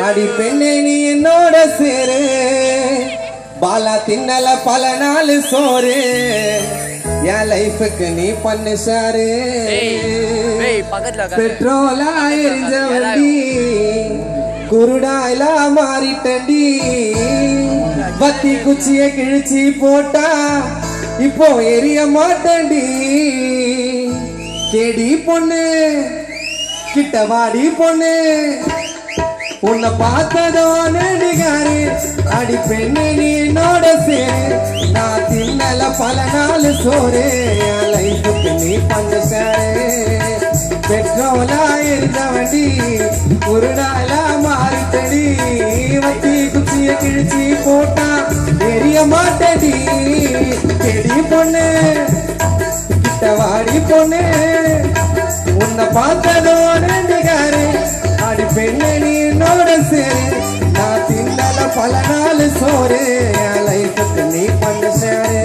அடி பெண்ணே நீ என்னோட சேரு பாலா தின்னல பல நாள் சோறு என் லைஃபுக்கு நீ பண்ணு சாரு பெட்ரோலா எரிஞ்ச வண்டி குருடாயிலா மாறிட்டண்டி பத்தி குச்சிய கிழிச்சி போட்டா இப்போ எரிய மாட்டண்டி கேடி பொண்ணு கிட்ட வாடி பொண்ணு உன்னை பார்த்ததோ நடிகாரு அடி பெண்ணு நீ என்னோட சேரு நான் தின்னல பல நாள் சோறு என் லைஃபுக்கு நீ பண்ண சாரு பெட்ரோலா இருந்த வண்டி குருடாலா மாறிட்டடி வத்தி குச்சிய கிழிச்சி போட்டா தெரிய மாட்டடி செடி பொண்ணு கிட்ட வாடி பொண்ணு உன்னை பார்த்ததோ நடிகாரு அடி பெண்ணு நீ என்னோட சேரு நான் தின்னல பல நாள் சோறு என் லைஃபுக்கு நீ பண்ண சேரு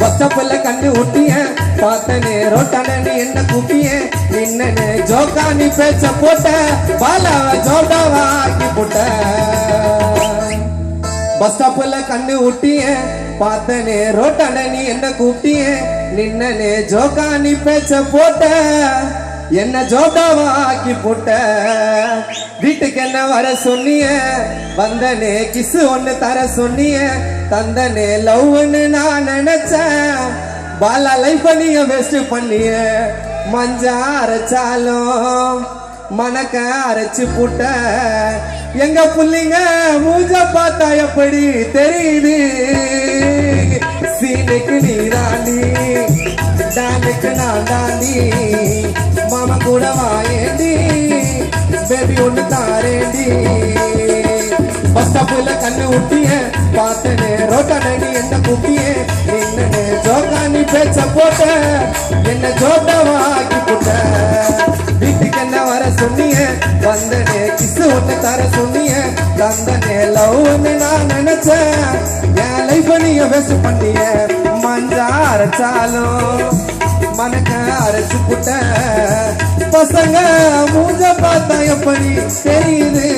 பச்சப்பல்ல கண்ணு ஊட்டிய பார்த்தனே ரோட்டான நீ என்ன கூப்பிய நின்னு ஜோக்கா நீ பேச்ச போட்ட பாலாவ ஜோடாவா ஆக்கி போட்ட பஸ் ஸ்டாப்ல கண்ணு ஊட்டிய பார்த்தனே ரோட்டான நீ என்ன கூப்பிய நின்னு ஜோக்கா நீ பேச்ச போட்ட என்ன ஜோடாவா ஆக்கி போட்ட வீட்டுக்கு என்ன வர சொன்னிய வந்தனே கிசு ஒண்ணு தர சொன்னிய தந்தனே லவ்னு நான் நினைச்சேன் பாலா லைஃப் நீங்க வேஸ்ட் பண்ணிய மஞ்சா அரைச்சாலும் மணக்க அரைச்சு புட்ட எங்க புள்ளிங்க மூஞ்ச பார்த்தா எப்படி தெரியுது சீனுக்கு நீ தாண்டி டானுக்கு நான் தாண்டி மாமா கூட வாயேண்டி பேபி ஒண்ணு தாரேண்டி பஸ் ஸ்டாப்ல கண்ணு ஊட்டிய பார்த்தனே ரோட்டான நீ என்ன கூப்பிய நின்னு ஜோக்கா நீ பேச்ச போட்ட என்ன ஜோட்டாவா ஆக்கி போட்ட வீட்டுக்கு என்ன வர சொன்னிய வந்தனே கிசு ஒண்ணு தர சொன்னிய தந்தனே லவ்னு நான் நினைச்சேன் என் லைஃப் நீங்க வேஸ்ட் பண்ணிய மஞ்சா அரைச்சாலும் மனக்க அரைச்சு புட்ட பசங்க மூஞ்ச பார்த்தா எப்படி தெரியுது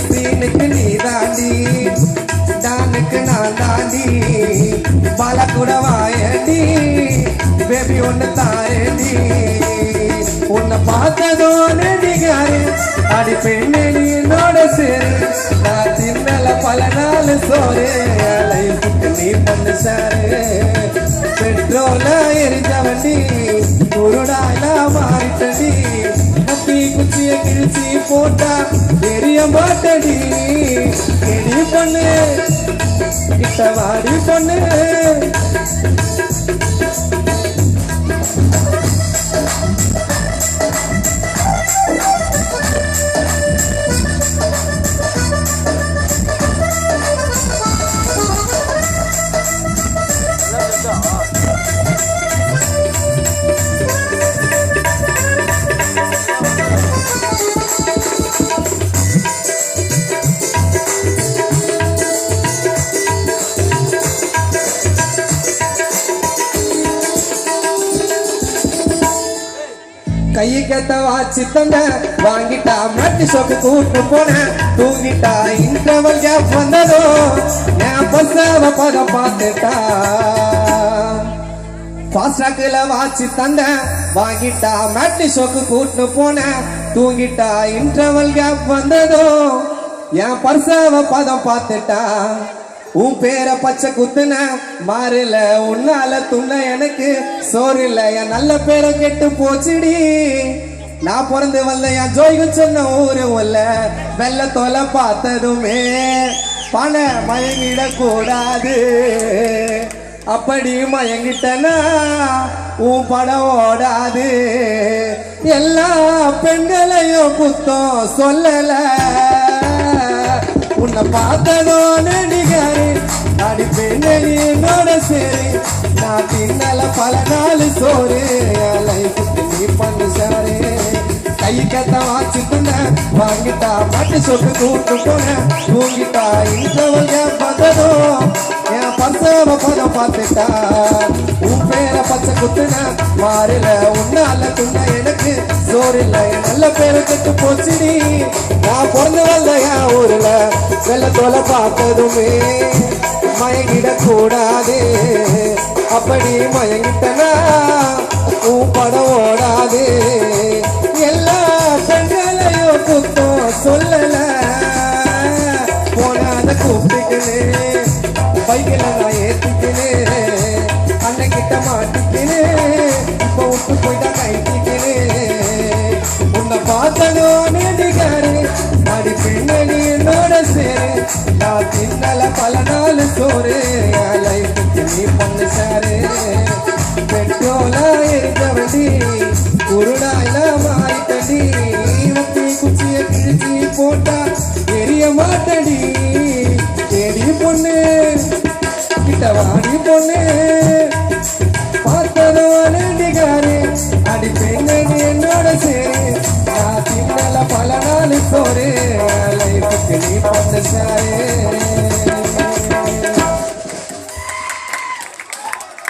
சீனுக்கு நீ தாண்டி டானுக்கு நான் தாண்டி பாலா கூட வாயண்டி பேபி ஒண்ணு தாரேண்டி உன்னை பார்த்ததோ நடிகாரு அடி பெண்ணு நீ என்னோட சேரு நான் தின்னல பல நாள் சோறு லைஃபுக்கு நீ பண்ணு சாரு பெட்ரோல எரிஞ்ச வண்டி குருடாயில மாறிட்டடி கத்தி குச்சிய கிழிச்சி போட்டா தெரிய மாட்டடி எடி பொண்ணு கிட்ட வாடி பொண்ணு கையத்த வாச்சு தந்த வாங்கிட்டா மட்டி சொப்பு கூட்டு போன தூங்கிட்டா இன்டர்வல் கேப் வந்ததோ என் பஸ்ஸாவ பதம் பார்த்துட்டா ஃபாஸ்ட்ராக்ல வாச்சு தந்த வாங்கிட்டா மட்டி சொப்பு கூட்டு போன தூங்கிட்டா இன்டர்வல் கேப் வந்ததோ என் பர்ஸாவ பதம் பார்த்துட்டா உன் பேரை பச்சை குத்துன மாறில உன்னால துண்ண எனக்கு சோறில்ல என் நல்ல பேரை கெட்டு போச்சுடி நான் பிறந்து வல்ல என் ஜோய்கு சொன்ன ஊரு இல்ல வெள்ள தொலை பார்த்ததுமே பண மயங்கிட கூடாது அப்படி மயங்கிட்டனா உன் படம் ஓடாது எல்லா பெண்களையும் குத்தம் சொல்லல உன்னை பார்த்ததோ நடிகாரு அடி பெண்ணோட சரி பைக்கத்தை வாச்சிட்டுனேன் வாங்கிட்டா மாட்டு சொட்டு கூட்டு போனேன் தூங்கிட்டா இன்றவங்க பததும் என் பர்சவ பதம் பார்த்துட்டா உன் பேர பச்சை குத்துன மாறில உன்னால துண்ண எனக்கு சோறில்ல என் நல்ல பேரு கெட்டு போச்சுடி நான் பிறந்து வரல என் ஊர்ல வெள்ளத்தோலை பார்த்ததுமே மயங்கிடக் கூடாது அப்படி மயங்கிட்டனா உன் படம் ஓடாது எல்லா பெண்களையும் குத்தம் சொல்லல போனாத கூப்பிட்டுக்கினே பைக்கில் நான் ஏத்திக்கினே அண்ணன் கிட்ட மாட்டிக்கினே இப்போ விட்டு போயிட்டா கைட்டிக்கினே உன்னை பார்த்ததும் நீதிகாரு அடி பின்னணி என்னோட சேரு நான் தின்னல பல நாள் சோறு என் லைஃபுக்கு நீ பண்ணு சாரு பெட்ரோலா எரிஞ்ச வண்டி குருடாயில மாறிட்டடி வட்டி குச்சிய கிழிச்சி போட்டா எரிய மாட்டடி தேடி பொண்ணு கிட்ட வாடி பொண்ணு பார்த்ததும் நீதிகாரு அடி பெண்ணு என்னோட சேரு நான் தின்னல பல நாள் சோறு லைஃபுக்கு நீ பண்ண சாரு